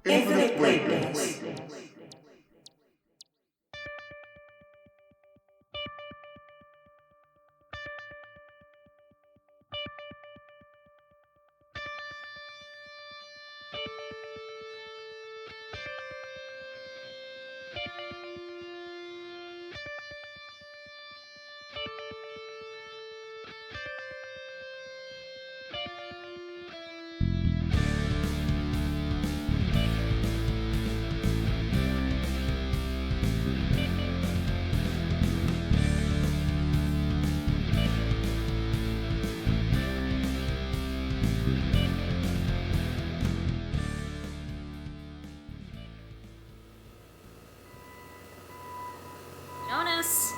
Infinite Greatness. Jonas,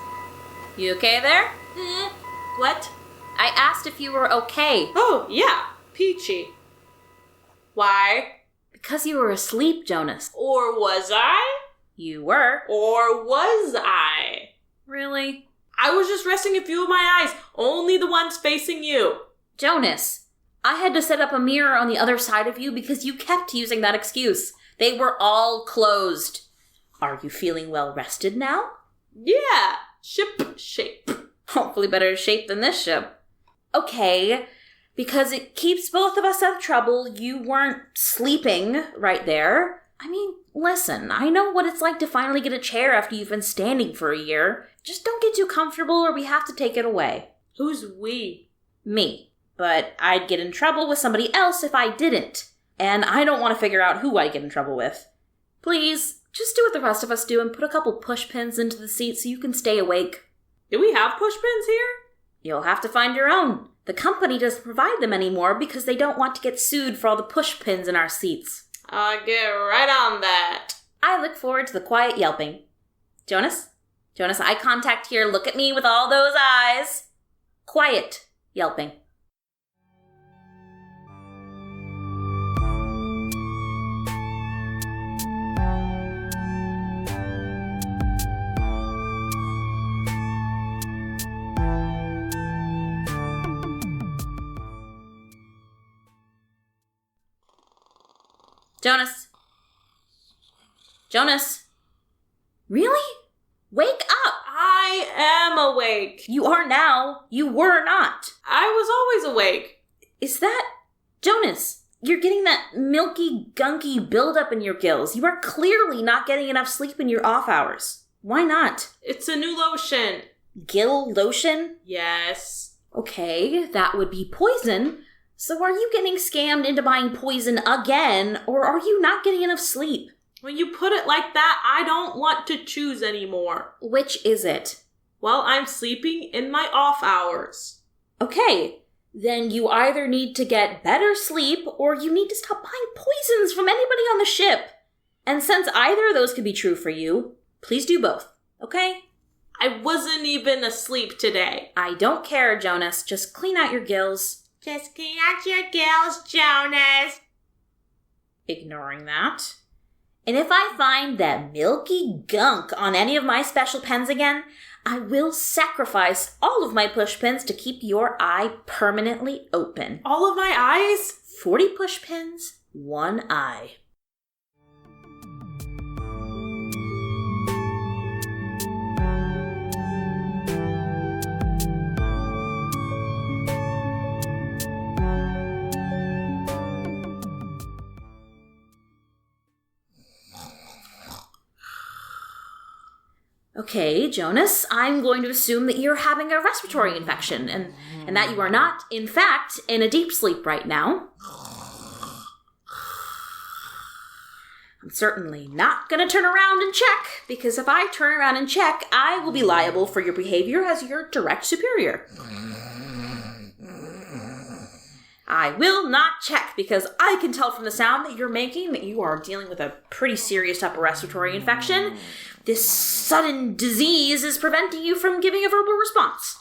you okay there? What? I asked if you were okay. Oh, yeah. Peachy. Why? Because you were asleep, Jonas. Or was I? You were. Or was I? Really? I was just resting a few of my eyes. Only the ones facing you. Jonas, I had to set up a mirror on the other side of you because you kept using that excuse. They were all closed. Are you feeling well rested now? Yeah. Ship shape. Hopefully better shape than this ship. Okay, because it keeps both of us out of trouble. You weren't sleeping right there. I mean, listen, I know what it's like to finally get a chair after you've been standing for a year. Just don't get too comfortable or we have to take it away. Who's we? Me. But I'd get in trouble with somebody else if I didn't. And I don't want to figure out who I'd get in trouble with. Please, just do what the rest of us do and put a couple push pins into the seat so you can stay awake. Do we have push pins here? You'll have to find your own. The company doesn't provide them anymore because they don't want to get sued for all the push pins in our seats. I'll get right on that. I look forward to the quiet yelping. Jonas? Jonas, eye contact here. Look at me with all those eyes. Quiet yelping. Jonas? Jonas? Really? Wake up! I am awake. You are now. You were not. I was always awake. Is that... Jonas, you're getting that milky, gunky buildup in your gills. You are clearly not getting enough sleep in your off hours. Why not? It's a new lotion. Gill lotion? Yes. Okay, that would be poison. So are you getting scammed into buying poison again, or are you not getting enough sleep? When you put it like that, I don't want to choose anymore. Which is it? Well, I'm sleeping in my off hours. Okay, then you either need to get better sleep, or you need to stop buying poisons from anybody on the ship. And since either of those could be true for you, please do both, okay? I wasn't even asleep today. I don't care, Jonas. Just clean out your gills. Just clean out your gills, Jonas. Ignoring that. And if I find that milky gunk on any of my special pens again, I will sacrifice all of my push pins to keep your eye permanently open. All of my eyes? 40 push pins, 1 eye. Okay, Jonas, I'm going to assume that you're having a respiratory infection and that you are not, in fact, in a deep sleep right now. I'm certainly not going to turn around and check, because if I turn around and check, I will be liable for your behavior as your direct superior. I will not check because I can tell from the sound that you're making that you are dealing with a pretty serious upper respiratory infection. This sudden disease is preventing you from giving a verbal response.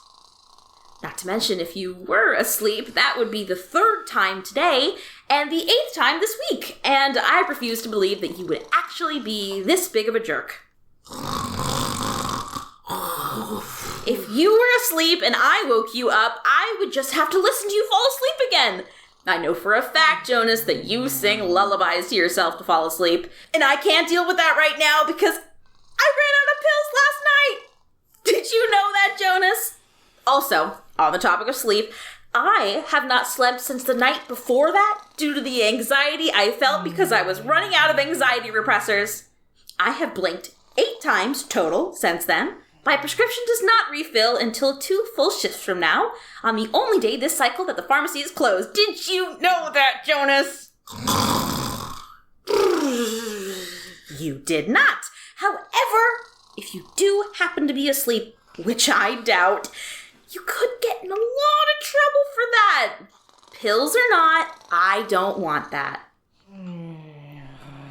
Not to mention, if you were asleep, that would be the 3rd time today and the 8th time this week. And I refuse to believe that you would actually be this big of a jerk. If you were asleep and I woke you up, I would just have to listen to you fall asleep again. I know for a fact, Jonas, that you sing lullabies to yourself to fall asleep. And I can't deal with that right now because I ran out of pills last night. Did you know that, Jonas? Also, on the topic of sleep, I have not slept since the night before that due to the anxiety I felt because I was running out of anxiety repressors. I have blinked 8 times total since then. My prescription does not refill until 2 full shifts from now, on the only day this cycle that the pharmacy is closed. Did you know that, Jonas? You did not. However, if you do happen to be asleep, which I doubt, you could get in a lot of trouble for that. Pills or not, I don't want that.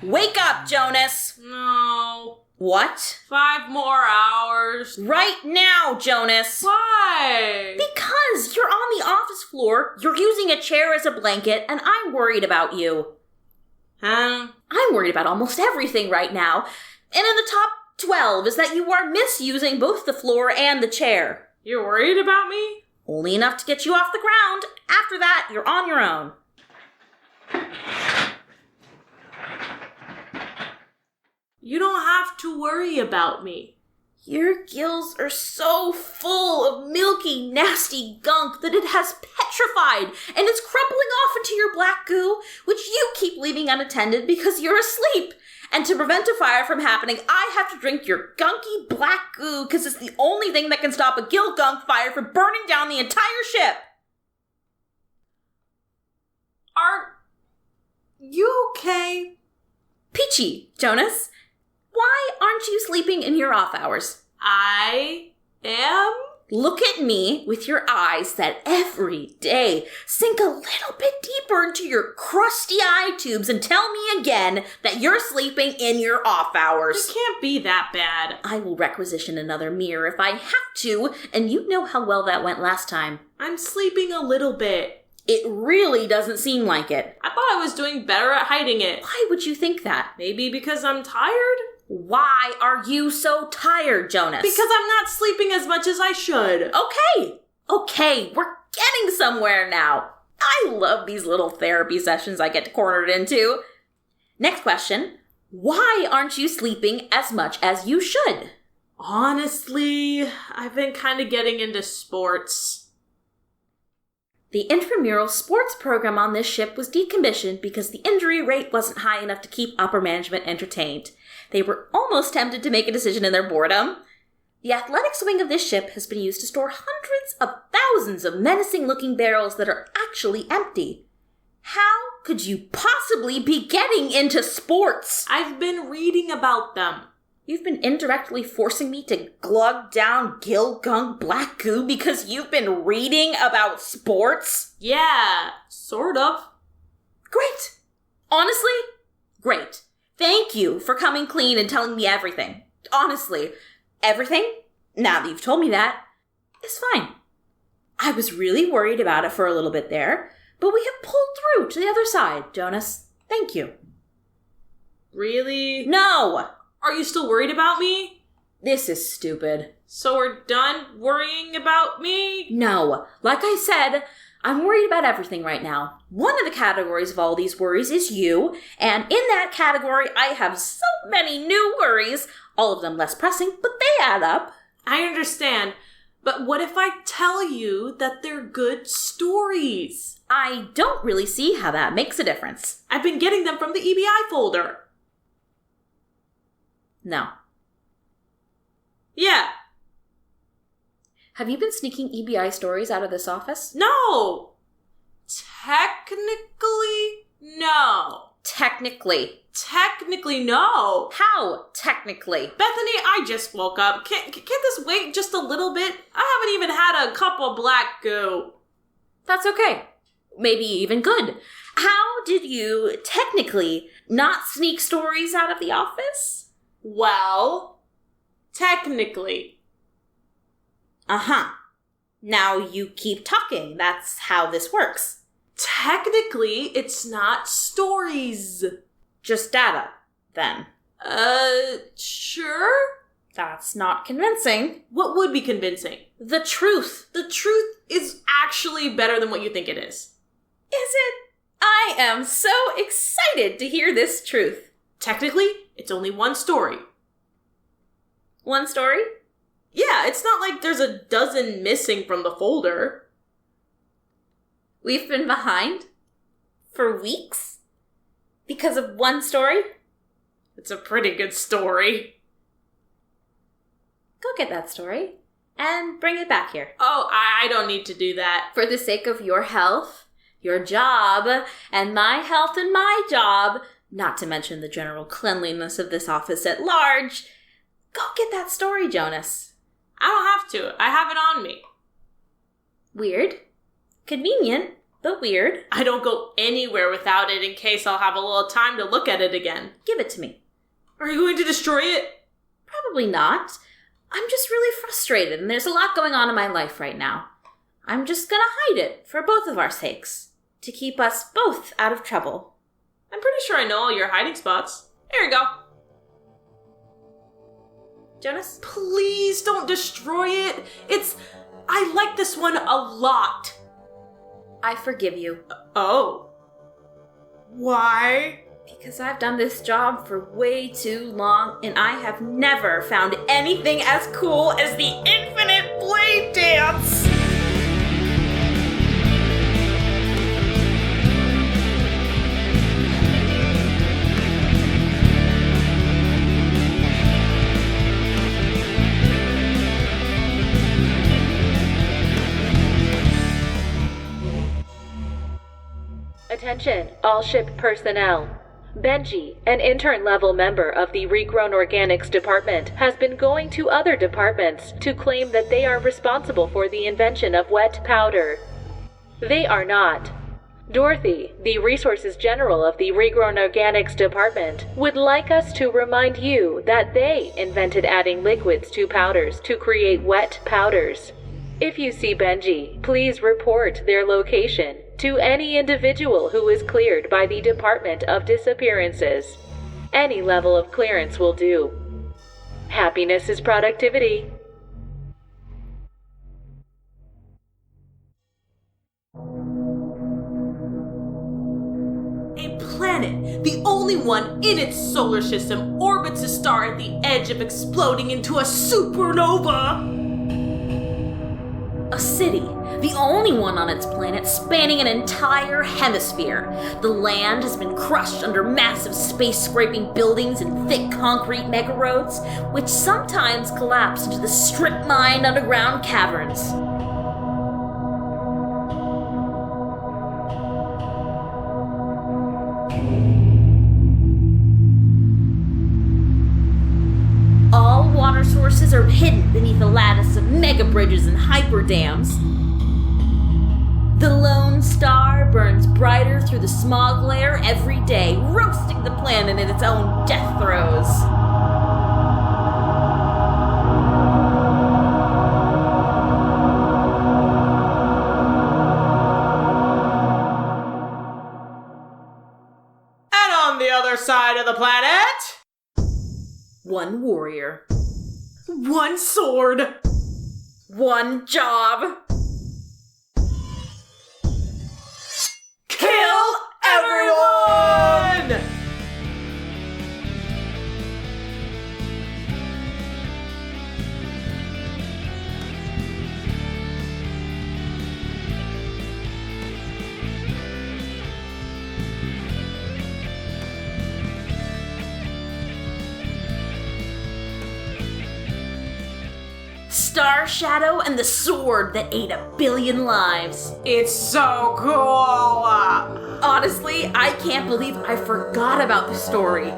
Wake up, Jonas. No. What? 5 more hours. Right now, Jonas. Why? Because you're on the office floor, you're using a chair as a blanket, and I'm worried about you. Huh? I'm worried about almost everything right now. And in the top 12 is that you are misusing both the floor and the chair. You're worried about me? Only enough to get you off the ground. After that, you're on your own. You don't have to worry about me. Your gills are so full of milky, nasty gunk that it has petrified and it's crumbling off into your black goo, which you keep leaving unattended because you're asleep. And to prevent a fire from happening, I have to drink your gunky black goo because it's the only thing that can stop a gill gunk fire from burning down the entire ship. Are you okay? Peachy, Jonas. Why aren't you sleeping in your off hours? I am? Look at me with your eyes that every day sink a little bit deeper into your crusty eye tubes and tell me again that you're sleeping in your off hours. It can't be that bad. I will requisition another mirror if I have to, and you know how well that went last time. I'm sleeping a little bit. It really doesn't seem like it. I thought I was doing better at hiding it. Why would you think that? Maybe because I'm tired? Why are you so tired, Jonas? Because I'm not sleeping as much as I should. Okay, we're getting somewhere now. I love these little therapy sessions I get cornered into. Next question. Why aren't you sleeping as much as you should? Honestly, I've been kind of getting into sports. The intramural sports program on this ship was decommissioned because the injury rate wasn't high enough to keep upper management entertained. They were almost tempted to make a decision in their boredom. The athletics wing of this ship has been used to store hundreds of thousands of menacing-looking barrels that are actually empty. How could you possibly be getting into sports? I've been reading about them. You've been indirectly forcing me to glug down gill gunk black goo because you've been reading about sports? Yeah, sort of. Great. Honestly, great. Thank you for coming clean and telling me everything. Honestly, everything, now that you've told me that, is fine. I was really worried about it for a little bit there, but we have pulled through to the other side, Jonas. Thank you. Really? No! Are you still worried about me? This is stupid. So we're done worrying about me? No. Like I said, I'm worried about everything right now. One of the categories of all these worries is you, and in that category I have so many new worries, all of them less pressing, but they add up. I understand, but what if I tell you that they're good stories? I don't really see how that makes a difference. I've been getting them from the EBI folder. No. Yeah. Have you been sneaking EBI stories out of this office? No. Technically, no. Technically, no. How technically? Bethany, I just woke up. Can't this wait just a little bit? I haven't even had a cup of black goo. That's okay. maybe even good. How did you technically not sneak stories out of the office? Well, technically. Uh-huh. Now you keep talking. That's how this works. Technically, it's not stories. Just data, then. Sure? That's not convincing. What would be convincing? The truth. The truth is actually better than what you think it is. Is it? I am so excited to hear this truth. Technically, it's only one story. One story? Yeah, it's not like there's a dozen missing from the folder. We've been behind for weeks because of one story? It's a pretty good story. Go get that story and bring it back here. Oh, I don't need to do that. For the sake of your health, your job, and my health and my job, not to mention the general cleanliness of this office at large, go get that story, Jonas. I don't have to. I have it on me. Weird. Convenient, but weird. I don't go anywhere without it in case I'll have a little time to look at it again. Give it to me. Are you going to destroy it? Probably not. I'm just really frustrated, and there's a lot going on in my life right now. I'm just gonna hide it for both of our sakes, to keep us both out of trouble. I'm pretty sure I know all your hiding spots. Here you go. Jonas? Please don't destroy it. I like this one a lot. I forgive you. Oh. Why? Because I've done this job for way too long, and I have never found anything as cool as the infinite blade dance! Attention, all ship personnel. Benji, an intern-level member of the Regrown Organics Department, has been going to other departments to claim that they are responsible for the invention of wet powder. They are not. Dorothy, the Resources General of the Regrown Organics Department, would like us to remind you that they invented adding liquids to powders to create wet powders. If you see Benji, please report their location to any individual who is cleared by the Department of Disappearances. Any level of clearance will do. Happiness is productivity. A planet, the only one in its solar system, orbits a star at the edge of exploding into a supernova. A city, the only one on its planet spanning an entire hemisphere. The land has been crushed under massive space-scraping buildings and thick concrete megaroads, which sometimes collapse into the strip-mined underground caverns. All water sources are hidden beneath a lattice of mega bridges and hyper dams. The lone star burns brighter through the smog layer every day, roasting the planet in its own death throes. And on the other side of the planet, One warrior. one sword. One job. Kill everyone! Star Shadow and the sword that ate 1 billion lives. It's so cool! Honestly, I can't believe I forgot about the story.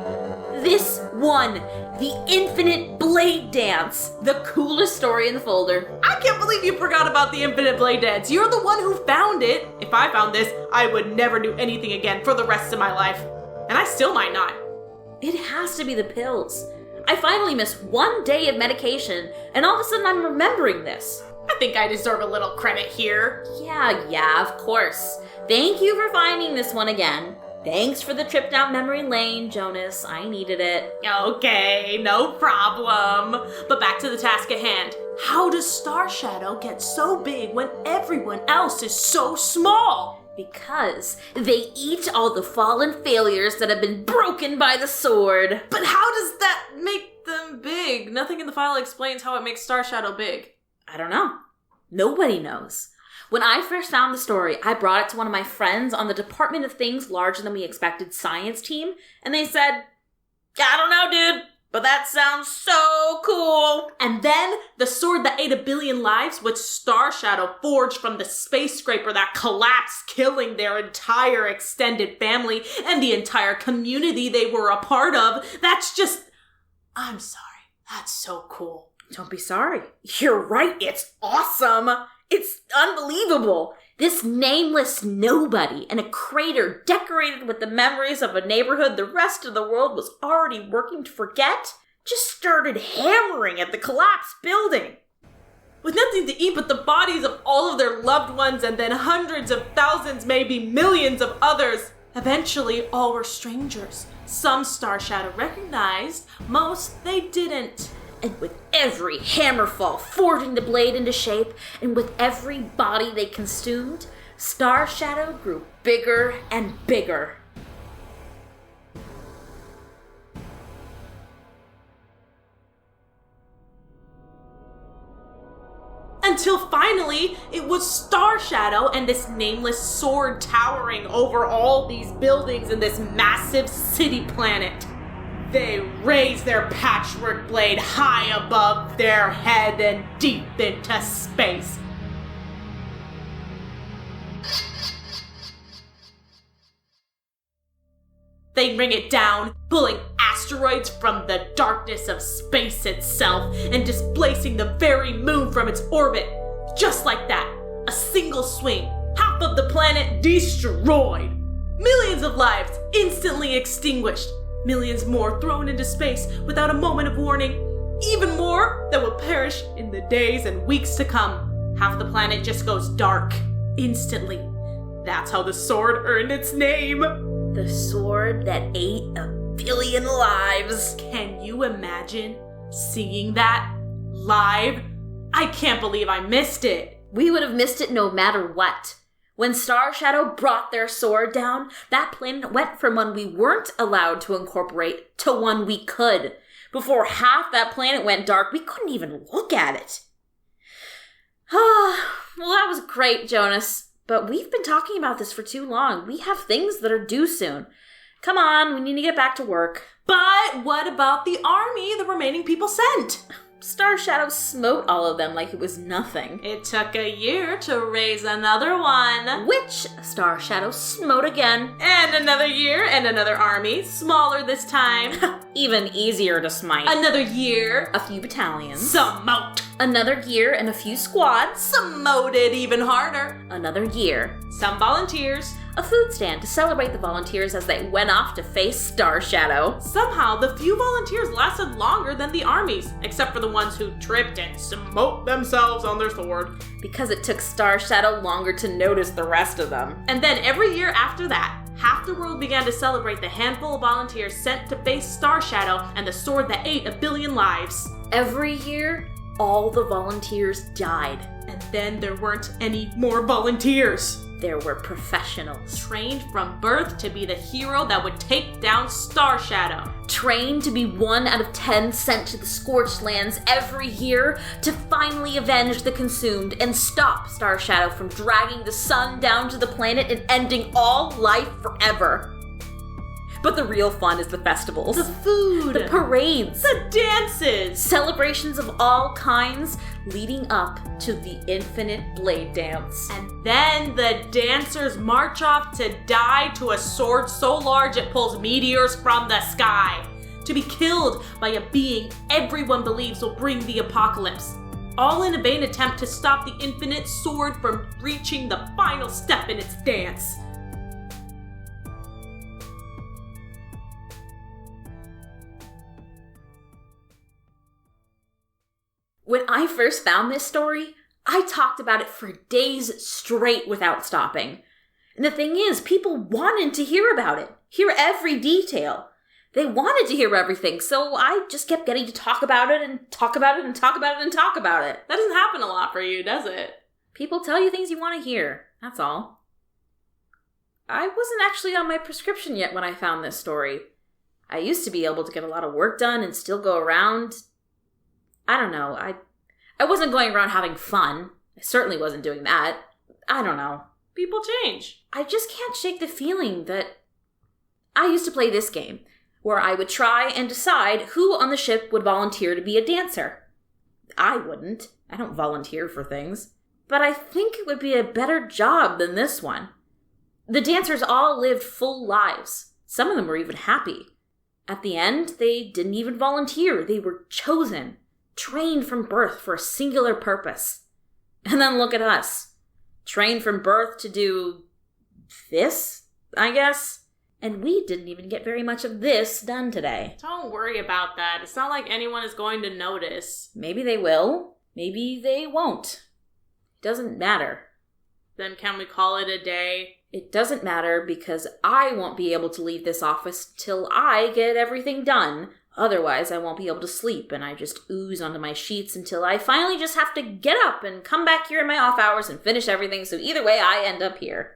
This one, the Infinite Blade Dance, the coolest story in the folder. I can't believe you forgot about the Infinite Blade Dance. You're the one who found it. If I found this, I would never do anything again for the rest of my life. And I still might not. It has to be the pills. I finally missed 1 day of medication, and all of a sudden I'm remembering this. I think I deserve a little credit here. Yeah, of course. Thank you for finding this one again. Thanks for the trip down memory lane, Jonas. I needed it. Okay, no problem. But back to the task at hand. How does Star Shadow get so big when everyone else is so small? Because they eat all the fallen failures that have been broken by the sword. But how does that make them big? Nothing in the file explains how it makes Star Shadow big. I don't know. Nobody knows. When I first found the story, I brought it to one of my friends on the Department of Things Larger Than We Expected science team, and they said, I don't know, dude, but that sounds so cool. And then the sword that ate 1 billion lives was Star Shadow, forged from the space scraper that collapsed, killing their entire extended family and the entire community they were a part of. I'm sorry. That's so cool. Don't be sorry. You're right. It's awesome. It's unbelievable. This nameless nobody in a crater decorated with the memories of a neighborhood the rest of the world was already working to forget just started hammering at the collapsed building. With nothing to eat but the bodies of all of their loved ones and then hundreds of thousands, maybe millions of others. Eventually, all were strangers. Some Star Shadow recognized, most they didn't. And with every hammerfall forging the blade into shape, and with every body they consumed, Star Shadow grew bigger and bigger. Until finally, it was Star Shadow and this nameless sword towering over all these buildings in this massive city planet. They raised their patchwork blade high above their head and deep into space. They bring it down, pulling asteroids from the darkness of space itself and displacing the very moon from its orbit. Just like that, a single swing, half of the planet destroyed. Millions of lives instantly extinguished. Millions more thrown into space without a moment of warning. Even more that will perish in the days and weeks to come. Half the planet just goes dark, instantly. That's how the sword earned its name. The sword that ate 1 billion lives. Can you imagine seeing that live? I can't believe I missed it. We would have missed it no matter what. When Star Shadow brought their sword down, that planet went from one we weren't allowed to incorporate to one we could. Before half that planet went dark, we couldn't even look at it. Well, that was great, Jonas. But we've been talking about this for too long. We have things that are due soon. Come on, we need to get back to work. But what about the army the remaining people sent? Star Shadow smote all of them like it was nothing. It took a year to raise another one. Which Star Shadow smote again. And another year and another army, smaller this time. Even easier to smite. Another year. A few battalions. Smote. Another year and a few squads. Smoted even harder. Another year. Some volunteers. A food stand to celebrate the volunteers as they went off to face Star Shadow. Somehow, the few volunteers lasted longer than the armies, except for the ones who tripped and smote themselves on their sword. Because it took Star Shadow longer to notice the rest of them. And then every year after that, half the world began to celebrate the handful of volunteers sent to face Star Shadow and the sword that ate 1 billion lives. Every year, all the volunteers died. And then there weren't any more volunteers. There were professionals. Trained from birth to be the hero that would take down Star Shadow. Trained to be 1 out of 10 sent to the Scorched Lands every year to finally avenge the consumed and stop Star Shadow from dragging the sun down to the planet and ending all life forever. But the real fun is the festivals. The food. The parades. The dances. Celebrations of all kinds leading up to the Infinite Blade Dance. And then the dancers march off to die to a sword so large it pulls meteors from the sky. To be killed by a being everyone believes will bring the apocalypse. All in a vain attempt to stop the infinite sword from reaching the final step in its dance. When I first found this story, I talked about it for days straight without stopping. And the thing is, people wanted to hear about it, hear every detail. They wanted to hear everything, so I just kept getting to talk about it and talk about it and talk about it and talk about it. That doesn't happen a lot for you, does it? People tell you things you want to hear, that's all. I wasn't actually on my prescription yet when I found this story. I used to be able to get a lot of work done and still go around. I don't know, I wasn't going around having fun. I certainly wasn't doing that. I don't know. People change. I just can't shake the feeling that I used to play this game, where I would try and decide who on the ship would volunteer to be a dancer. I wouldn't. I don't volunteer for things. But I think it would be a better job than this one. The dancers all lived full lives. Some of them were even happy. At the end, they didn't even volunteer. They were chosen, trained from birth for a singular purpose. And then look at us. Trained from birth to do this, I guess? And we didn't even get very much of this done today. Don't worry about that. It's not like anyone is going to notice. Maybe they will. Maybe they won't. It doesn't matter. Then can we call it a day? It doesn't matter because I won't be able to leave this office till I get everything done. Otherwise, I won't be able to sleep, and I just ooze onto my sheets until I finally just have to get up and come back here in my off hours and finish everything, so either way, I end up here.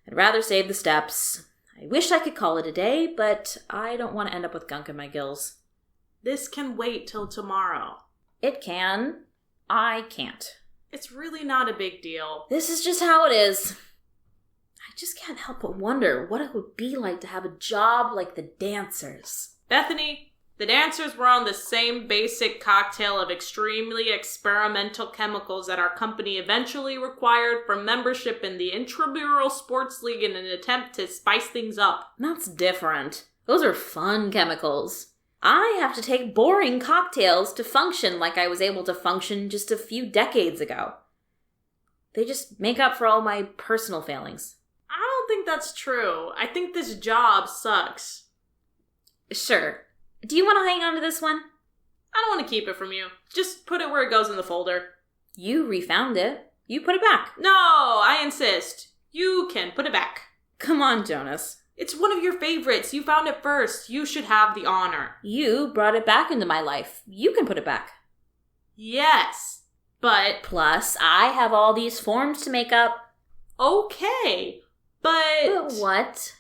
I'd rather save the steps. I wish I could call it a day, but I don't want to end up with gunk in my gills. This can wait till tomorrow. It can. I can't. It's really not a big deal. This is just how it is. I just can't help but wonder what it would be like to have a job like the dancers. Bethany, the dancers were on the same basic cocktail of extremely experimental chemicals that our company eventually required for membership in the Intramural Sports League in an attempt to spice things up. That's different. Those are fun chemicals. I have to take boring cocktails to function like I was able to function just a few decades ago. They just make up for all my personal failings. I don't think that's true. I think this job sucks. Sure. Do you want to hang on to this one? I don't want to keep it from you. Just put it where it goes in the folder. You refound it. You put it back. No, I insist. You can put it back. Come on, Jonas. It's one of your favorites. You found it first. You should have the honor. You brought it back into my life. You can put it back. Yes, but... Plus, I have all these forms to make up. Okay, But what?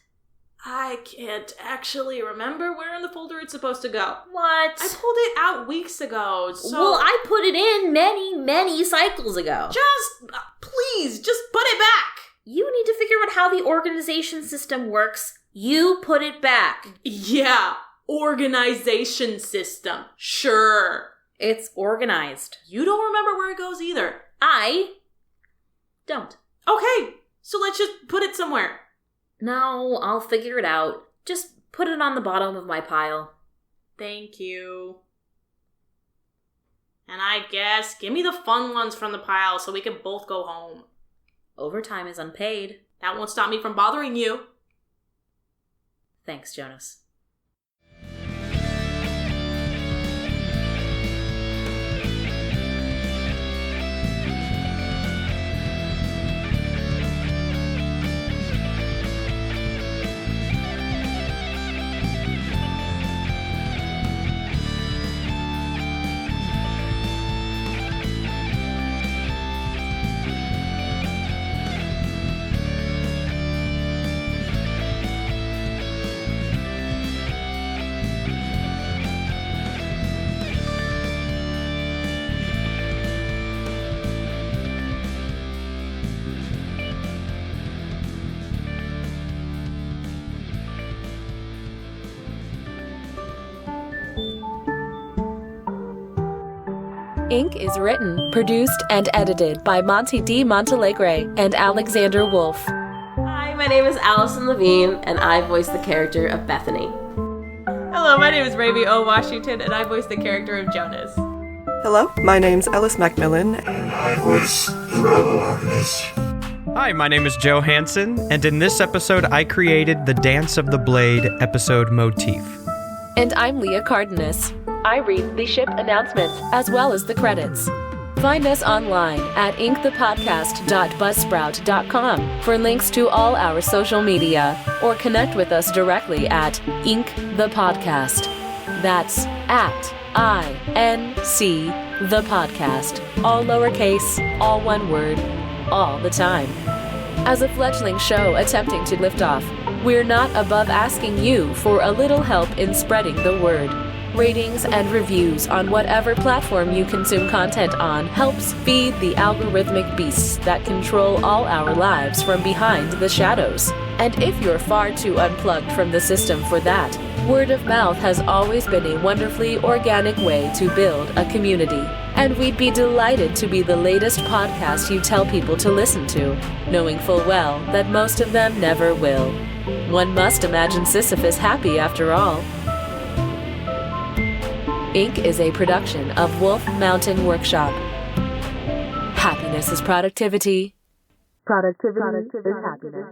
I can't actually remember where in the folder it's supposed to go. What? I pulled it out weeks ago, so... Well, I put it in many cycles ago. Please, just put it back! You need to figure out how the organization system works. You put it back. Yeah, organization system. Sure. It's organized. You don't remember where it goes either. I don't. Okay, so let's just put it somewhere. No, I'll figure it out. Just put it on the bottom of my pile. Thank you. And I guess, give me the fun ones from the pile so we can both go home. Overtime is unpaid. That won't stop me from bothering you. Thanks, Jonas. Inc. is written, produced, and edited by Monte D, Monteleagre and Alexander Wolfe. Hi, my name is Allyson Levine, and I voice the character of Bethany. Hello, Hello, my name is Raimy O. Washington, and I voice the character of Jonas. Hello, my name's Ellis MacMillan. And I voice the Robo-Archivist. Hi, my name is Joe Hansen, and in this episode I created the Dance of the Blade episode motif. And I'm Leah Cardenas. I read the ship announcements as well as the credits. Find us online at inkthepodcast.buzzsprout.com for links to all our social media, or connect with us directly at inkthepodcast. That's at INC the podcast. All lowercase, all one word, all the time. As a fledgling show attempting to lift off, we're not above asking you for a little help in spreading the word. Ratings and reviews on whatever platform you consume content on helps feed the algorithmic beasts that control all our lives from behind the shadows. And if you're far too unplugged from the system for that, word of mouth has always been a wonderfully organic way to build a community. And we'd be delighted to be the latest podcast you tell people to listen to, knowing full well that most of them never will. One must imagine Sisyphus happy after all. Inc. is a production of Wolf Mountain Workshop. Happiness is productivity. Productivity is happiness.